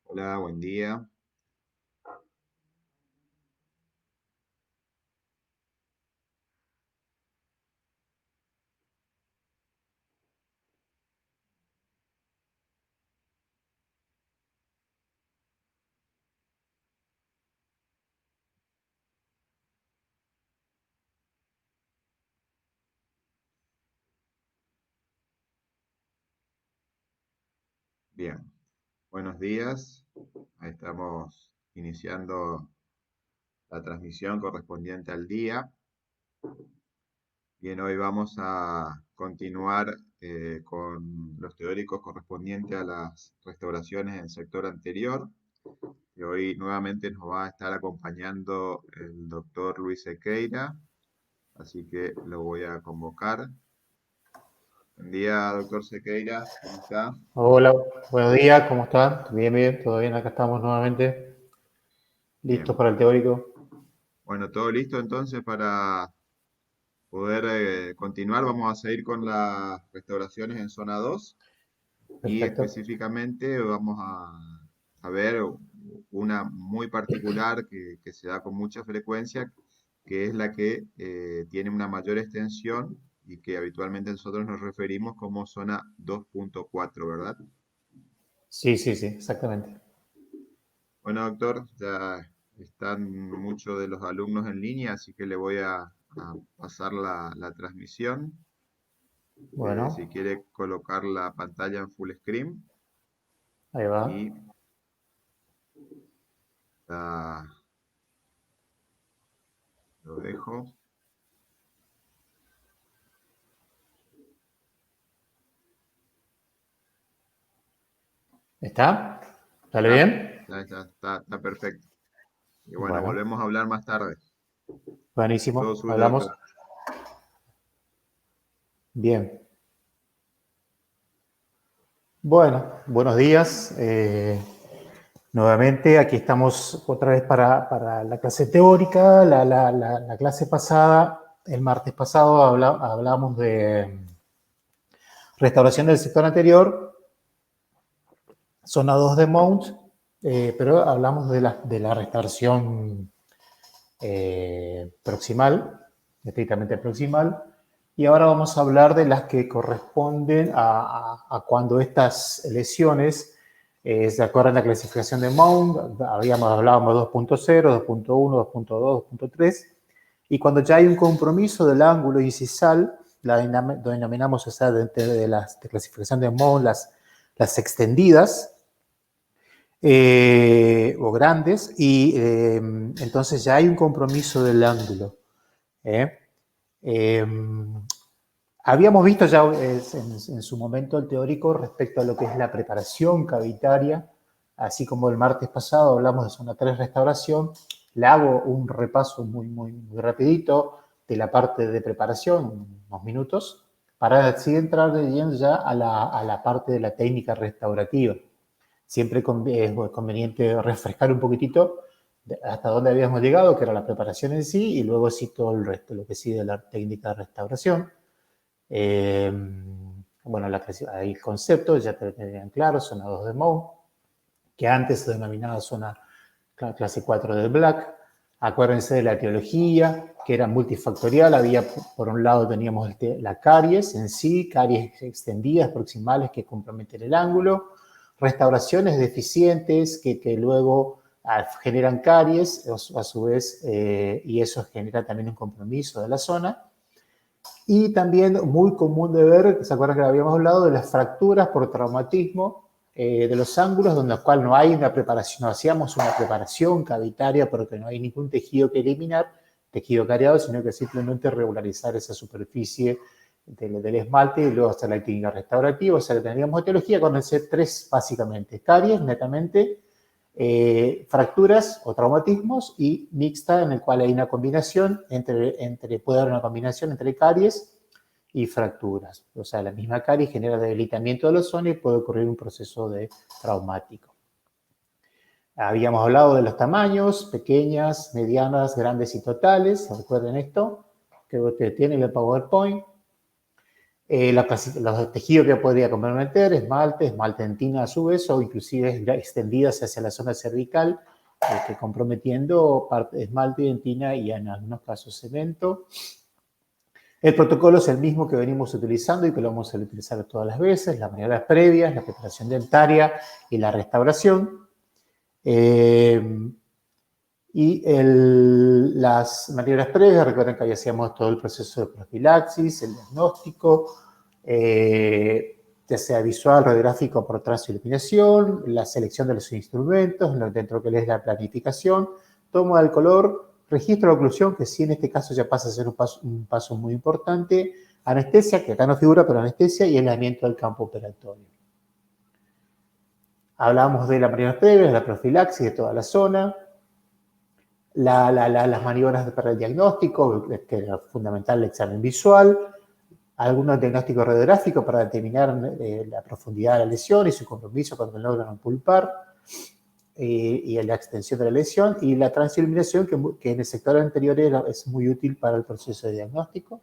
Hola, buen día. Bien, buenos días. Ahí estamos iniciando la transmisión correspondiente al día. Bien, hoy vamos a continuar con los teóricos correspondientes a las restauraciones en el sector anterior. Y hoy nuevamente nos va a estar acompañando el doctor Luis Sequeira, así que lo voy a convocar. Buen día, doctor Sequeira, ¿cómo está? Hola, buenos días, ¿cómo están? Bien, bien, todo bien, acá estamos nuevamente, listos Bien, para el teórico. bueno, todo listo entonces para poder continuar. Vamos a seguir con las restauraciones en zona 2 y Perfecto. específicamente vamos a ver una muy particular que se da con mucha frecuencia, que es la que tiene una mayor extensión y que habitualmente nosotros nos referimos como zona 2.4, ¿verdad? Sí, sí, sí, exactamente. Bueno, doctor, ya están muchos de los alumnos en línea, así que le voy a pasar la transmisión. Si Bueno, quiere colocar la pantalla en full screen ahí va. y la- lo dejo. ¿Está? ¿Sale Está, bien? está perfecto. Y bueno, Bueno, volvemos a hablar más tarde. Todo buenísimo, suyo, hablamos. doctor. Bien. Bueno, buenos días. Nuevamente, aquí estamos otra vez para la clase teórica. La clase pasada, el martes pasado, hablamos de restauración del sector anterior, zona 2 de Mount, pero hablamos de la restauración proximal, estrictamente proximal, y ahora vamos a hablar de las que corresponden a cuando estas lesiones se acuerdan la clasificación de Mount, hablábamos 2.0, 2.1, 2.2, 2.3, y cuando ya hay un compromiso del ángulo incisal, la denominamos, o sea, de la clasificación de Mount, las extendidas, o grandes, y entonces ya hay un compromiso del ángulo. ¿eh? Eh, Habíamos visto ya en su momento el teórico respecto a lo que es la preparación cavitaria, así como el martes pasado hablamos de zona 3 restauración. Le hago un repaso muy rapidito de la parte de preparación, unos minutos, para así entrar de lleno ya a la parte de la técnica restaurativa. Siempre es conveniente refrescar un poquitito hasta dónde habíamos llegado, que era la preparación en sí, y luego sí todo el resto, lo que sigue la técnica de restauración. Eh, bueno, el concepto ya te tenían claro, zona 2 de Mohs, que antes se denominaba zona clase 4 de Black. Acuérdense de la etiología, que era multifactorial. Había, por un lado, teníamos la caries en sí, caries extendidas, proximales, que comprometen el ángulo. Restauraciones deficientes que luego generan caries, a su vez, y eso genera también un compromiso de la zona. Y también muy común de ver, ¿se acuerdan que habíamos hablado de las fracturas por traumatismo de los ángulos, donde el cual no hay una preparación, no hacíamos una preparación cavitaria porque no hay ningún tejido que eliminar, tejido cariado, sino que simplemente regularizar esa superficie del esmalte y luego hacer la técnica restaurativa. O sea que tendríamos etiología con el C3 básicamente, caries netamente, fracturas o traumatismos, y mixta, en el cual hay una combinación puede haber una combinación entre caries y fracturas. O sea, la misma caries genera debilitamiento de la zona y puede ocurrir un proceso de traumático. Habíamos hablado de los tamaños, pequeñas, medianas, grandes y totales. ¿Recuerden esto? Que tiene el PowerPoint. Los tejidos que podría comprometer, esmalte dentina a su vez, o inclusive extendidas hacia la zona cervical, que comprometiendo esmalte, dentina y en algunos casos cemento. El protocolo es el mismo que venimos utilizando y que lo vamos a utilizar todas las veces: las maniobras previas, la preparación dentaria y la restauración. Las maniobras previas, recuerden que ahí hacíamos todo el proceso de profilaxis, el diagnóstico, ya sea visual, radiográfico, por transiluminación, la selección de los instrumentos, dentro de lo que es la planificación, toma del color, registro de oclusión, que sí en este caso ya pasa a ser un paso muy importante, anestesia, que acá no figura, pero anestesia, y aislamiento del campo operatorio. Hablamos de las maniobras previas, de la profilaxis de toda la zona, las maniobras para el diagnóstico, que era fundamental el examen visual, algunos diagnósticos radiográficos para determinar la profundidad de la lesión y su compromiso con el órgano pulpar y la extensión de la lesión, y la transiluminación, que en el sector anterior es muy útil para el proceso de diagnóstico.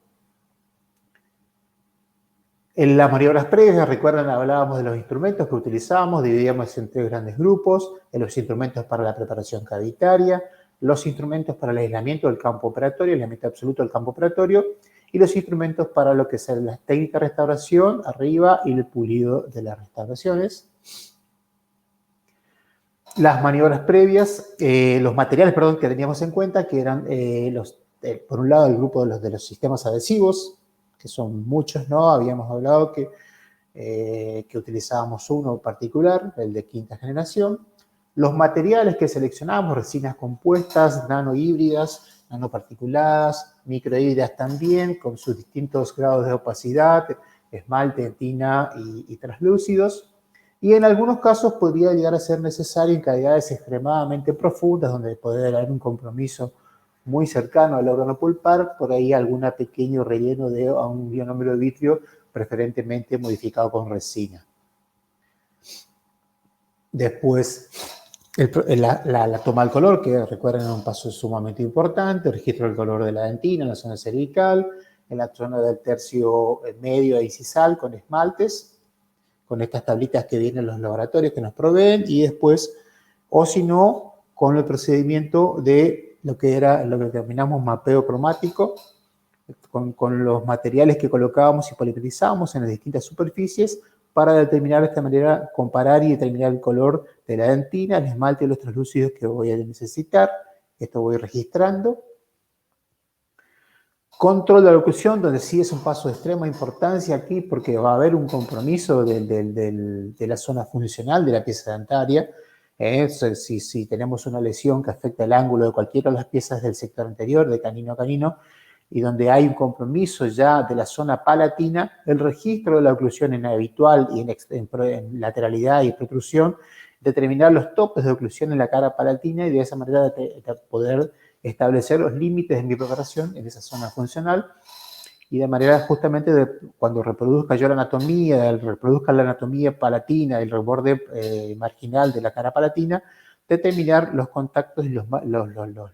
En las maniobras previas, recuerdan, hablábamos de los instrumentos que utilizábamos, dividíamos en 3 grandes grupos: en los instrumentos para la preparación cavitaria, los instrumentos para el aislamiento del campo operatorio, el aislamiento absoluto del campo operatorio, y los instrumentos para lo que es la técnica de restauración arriba y el pulido de las restauraciones. Las maniobras previas, los materiales, que teníamos en cuenta, que eran por un lado el grupo de los sistemas adhesivos, que son muchos, ¿no? Habíamos hablado que utilizábamos uno en particular, el de 5ª generación. Los materiales que seleccionamos: resinas compuestas, nanohíbridas, nanoparticuladas, microhíbridas también, con sus distintos grados de opacidad, esmalte, dentina y translúcidos. Y en algunos casos podría llegar a ser necesario en cavidades extremadamente profundas, donde puede haber un compromiso muy cercano al órgano pulpar, por ahí algún pequeño relleno de un ionómero de vitrio, preferentemente modificado con resina. Después, la toma del color, que recuerden es un paso sumamente importante: el registro del color de la dentina en la zona cervical, en la zona del tercio medio e incisal con esmaltes, con estas tablitas que vienen en los laboratorios que nos proveen, y después, o si no, con el procedimiento de lo que denominamos mapeo cromático, con los materiales que colocábamos y polimerizamos en las distintas superficies para determinar de esta manera, comparar y determinar el color de la dentina, el esmalte y los translúcidos que voy a necesitar. Esto voy registrando. Control de la oclusión, donde sí es un paso de extrema importancia aquí, porque va a haber un compromiso de la zona funcional de la pieza dentaria. Si tenemos una lesión que afecta el ángulo de cualquiera de las piezas del sector anterior, de canino a canino, y donde hay un compromiso ya de la zona palatina, el registro de la oclusión en habitual y en lateralidad y protrusión, determinar los topes de oclusión en la cara palatina, y de esa manera poder establecer los límites de mi preparación en esa zona funcional, y de manera justamente cuando reproduzca yo la anatomía, reproduzca la anatomía palatina, el reborde marginal de la cara palatina, determinar los contactos y los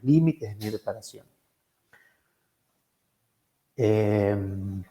límites de mi preparación. El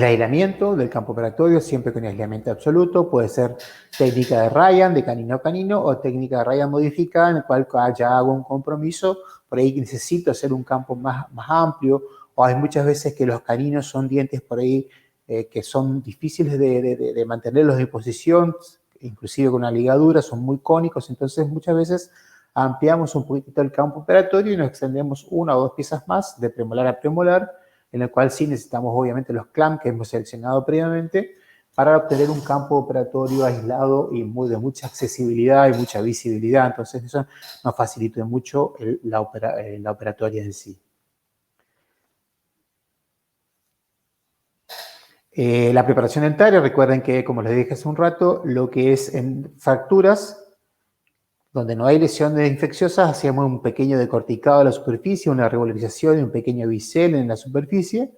aislamiento del campo operatorio, siempre con aislamiento absoluto, puede ser técnica de Ryan, de canino a canino, o técnica de Ryan modificada, en el cual ya hago un compromiso, por ahí necesito hacer un campo más amplio, o hay muchas veces que los caninos son dientes por ahí que son difíciles de mantenerlos en posición, inclusive con una ligadura, son muy cónicos, entonces muchas veces ampliamos un poquito el campo operatorio y nos extendemos 1 o 2 piezas más de premolar a premolar, en el cual sí necesitamos obviamente los clamps que hemos seleccionado previamente para obtener un campo operatorio aislado y de mucha accesibilidad y mucha visibilidad. Entonces eso nos facilita mucho la operatoria en sí. La preparación dentaria, recuerden que, como les dije hace un rato, lo que es en fracturas, donde no hay lesiones infecciosas, hacíamos un pequeño decorticado de la superficie, una regularización y un pequeño bisel en la superficie.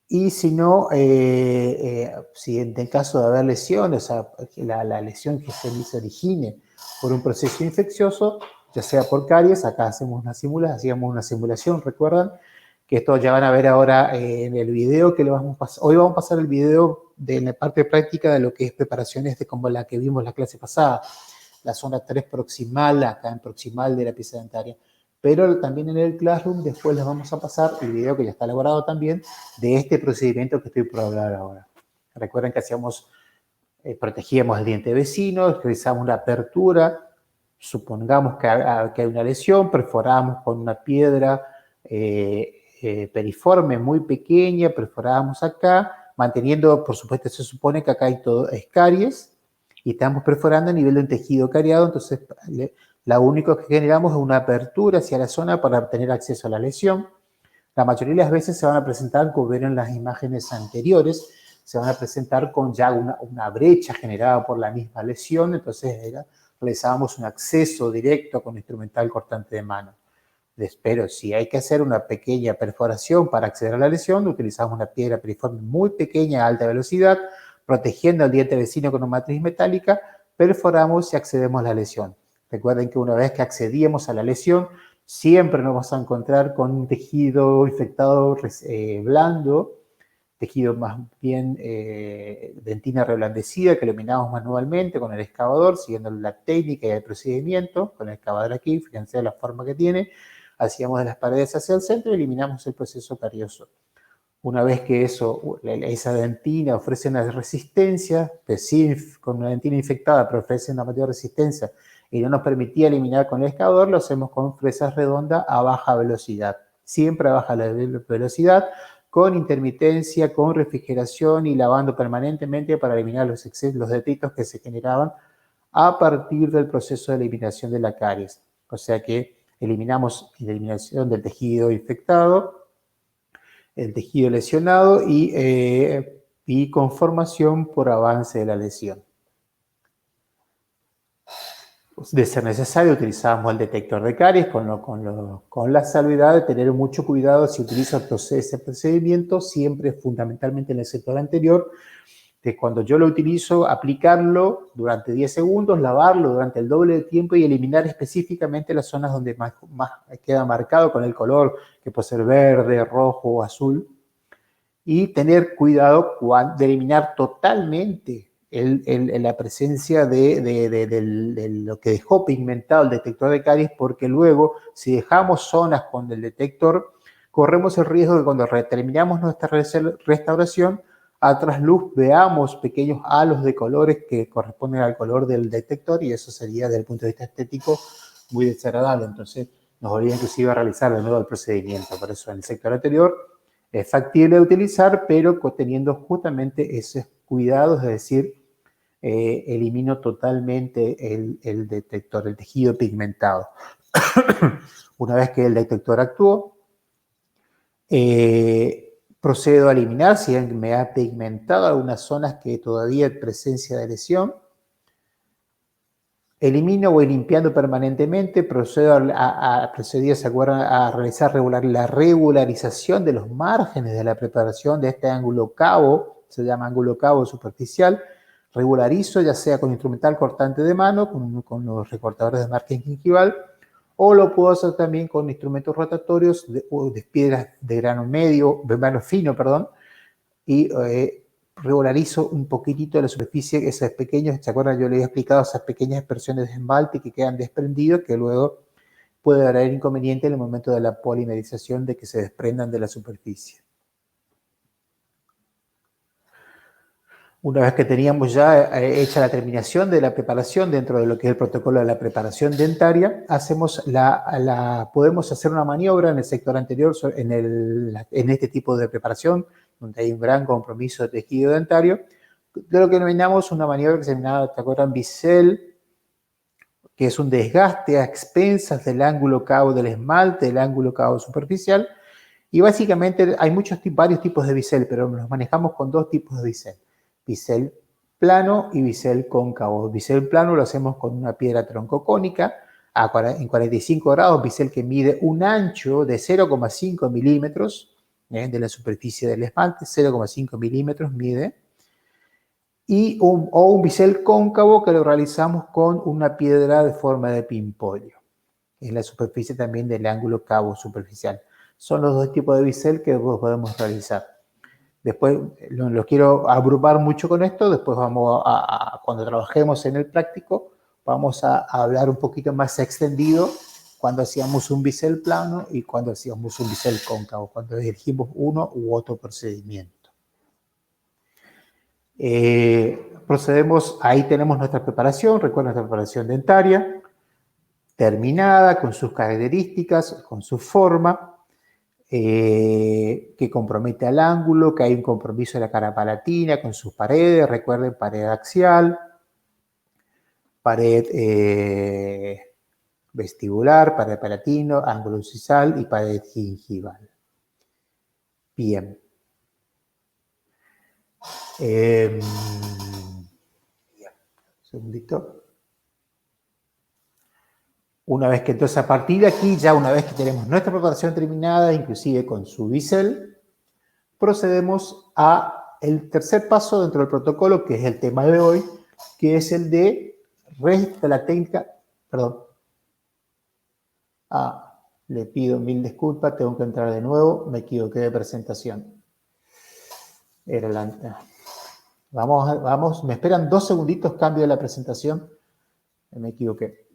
Y si no, si en el caso de haber lesiones, o sea, la lesión que se origine por un proceso infeccioso, ya sea por caries, acá hacíamos una simulación, recuerdan, que esto ya van a ver ahora en el video que le vamos a pasar. Hoy vamos a pasar el video de la parte práctica de lo que es preparaciones de como la que vimos la clase pasada, la zona 3 proximal, acá en proximal de la pieza dentaria. Pero también en el Classroom después les vamos a pasar el video que ya está elaborado también de este procedimiento que estoy por hablar ahora. Recuerden que protegíamos el diente vecino, realizamos una apertura, supongamos que hay una lesión, perforamos con una piedra periforme muy pequeña, perforamos acá, manteniendo, por supuesto, se supone que acá hay todo es caries, y estamos perforando a nivel de un tejido cariado, entonces lo único que generamos es una apertura hacia la zona para tener acceso a la lesión. La mayoría de las veces se van a presentar, como vieron en las imágenes anteriores, se van a presentar con ya una brecha generada por la misma lesión, entonces realizábamos un acceso directo con instrumental cortante de mano. Pero si hay que hacer una pequeña perforación para acceder a la lesión, utilizamos una piedra periforme muy pequeña a alta velocidad, protegiendo al diente vecino con una matriz metálica, perforamos y accedemos a la lesión. Recuerden que una vez que accedíamos a la lesión, siempre nos vamos a encontrar con un tejido infectado blando, tejido más bien dentina reblandecida que eliminamos manualmente con el excavador, siguiendo la técnica y el procedimiento, con el excavador aquí, fíjense la forma que tiene, hacíamos de las paredes hacia el centro y eliminamos el proceso carioso. Una vez que esa dentina ofrece una resistencia, con una dentina infectada, pero ofrece una mayor resistencia y no nos permitía eliminar con el excavador, lo hacemos con fresas redondas a baja velocidad. Siempre a baja velocidad, con intermitencia, con refrigeración y lavando permanentemente para eliminar los detritos que se generaban a partir del proceso de eliminación de la caries. O sea que eliminamos la eliminación del tejido infectado, el tejido lesionado y conformación por avance de la lesión. De ser necesario, utilizamos el detector de caries con la salvedad de tener mucho cuidado si utilizo ese procedimiento, siempre fundamentalmente en el sector anterior, de cuando yo lo utilizo, aplicarlo durante 10 segundos, lavarlo durante el doble de tiempo y eliminar específicamente las zonas donde más queda marcado con el color, que puede ser verde, rojo o azul, y tener cuidado de eliminar totalmente la presencia de lo que dejó pigmentado el detector de caries, porque luego, si dejamos zonas con el detector, corremos el riesgo de cuando terminamos nuestra restauración, a trasluz veamos pequeños halos de colores que corresponden al color del detector, y eso sería, desde el punto de vista estético, muy desagradable. Entonces, nos obliga inclusive a realizar de nuevo el procedimiento. Por eso, en el sector anterior, es factible de utilizar, pero teniendo justamente esos cuidados, es decir, elimino totalmente el detector, el tejido pigmentado. Una vez que el detector actuó, procedo a eliminar, si me ha pigmentado algunas zonas que todavía hay presencia de lesión. Elimino, voy limpiando permanentemente, procedo a realizar la regularización de los márgenes de la preparación de este ángulo cabo, se llama ángulo cabo superficial. Regularizo ya sea con instrumental cortante de mano, con los recortadores de margen gingival, o lo puedo hacer también con instrumentos rotatorios de piedras de grano fino, y regularizo un poquitito de la superficie, esos pequeños, ¿se acuerdan? Yo les he explicado esas pequeñas expresiones de esmalte que quedan desprendidos, que luego puede haber inconveniente en el momento de la polimerización de que se desprendan de la superficie. Una vez que teníamos ya hecha la terminación de la preparación dentro de lo que es el protocolo de la preparación dentaria, podemos hacer una maniobra en el sector anterior, en este tipo de preparación, donde hay un gran compromiso de tejido dentario, de lo que denominamos una maniobra que se llama, ¿te acuerdan? Bisel, que es un desgaste a expensas del ángulo cabo del esmalte, del ángulo cabo superficial, y básicamente hay varios tipos de bisel, pero nos manejamos con dos tipos de bisel. Bisel plano y bisel cóncavo. Bisel plano lo hacemos con una piedra troncocónica en 45 grados, bisel que mide un ancho de 0,5 milímetros de la superficie del esmalte, 0,5 milímetros mide, o un bisel cóncavo que lo realizamos con una piedra de forma de pimpollo, en la superficie también del ángulo cabo superficial. son los dos tipos de bisel que podemos realizar. Después, los quiero abrumar mucho con esto, después vamos cuando trabajemos en el práctico, vamos a hablar un poquito más extendido cuando hacíamos un bisel plano y cuando hacíamos un bisel cóncavo, cuando elegimos uno u otro procedimiento. Procedemos, ahí tenemos nuestra preparación, recuerden nuestra preparación dentaria, terminada, con sus características, con su forma, que compromete al ángulo, que hay un compromiso de la cara palatina con sus paredes, recuerden, pared axial, pared vestibular, pared palatino, ángulo incisal y pared gingival. Bien. Un segundito. Una vez que entonces a partir de aquí, ya una vez que tenemos nuestra preparación terminada, inclusive con su bisel, procedemos a el tercer paso dentro del protocolo, que es el tema de hoy, que es el de la técnica, perdón. Le pido mil disculpas, tengo que entrar de nuevo, me equivoqué de presentación. Vamos, me esperan 2 segunditos, cambio de la presentación, me equivoqué.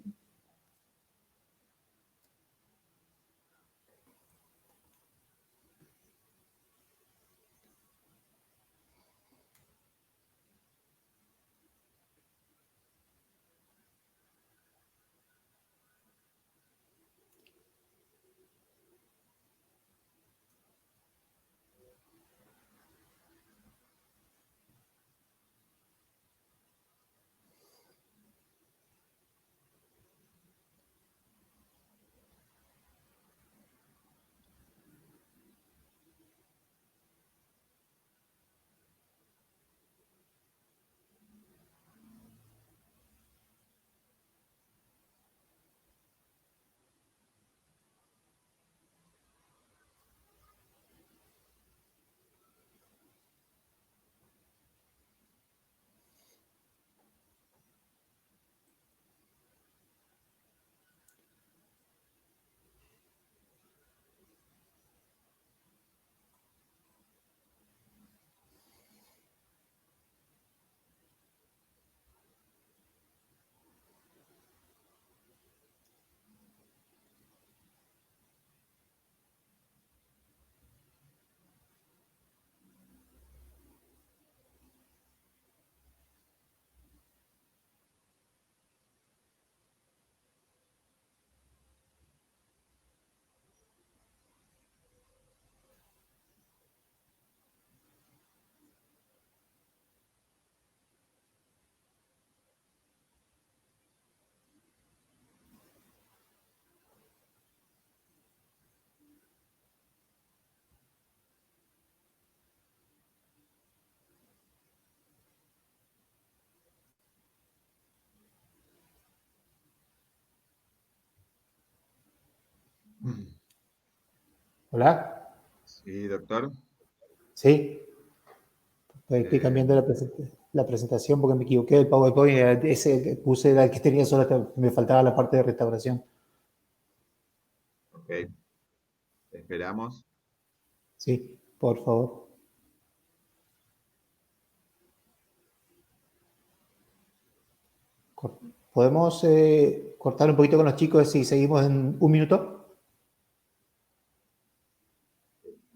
¿Hola? Sí, doctor. Sí, estoy Eh, cambiando la presentación porque me equivoqué del PowerPoint, ese que puse era el que tenía solo, me faltaba la parte de restauración. ok, esperamos. Sí, por favor. ¿Podemos cortar un poquito con los chicos si seguimos en 1 minuto?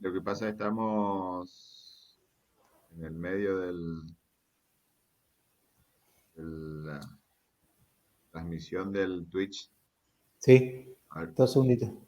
Lo que pasa es que estamos en el medio de la transmisión del Twitch. Sí, A ver, 2 segunditos.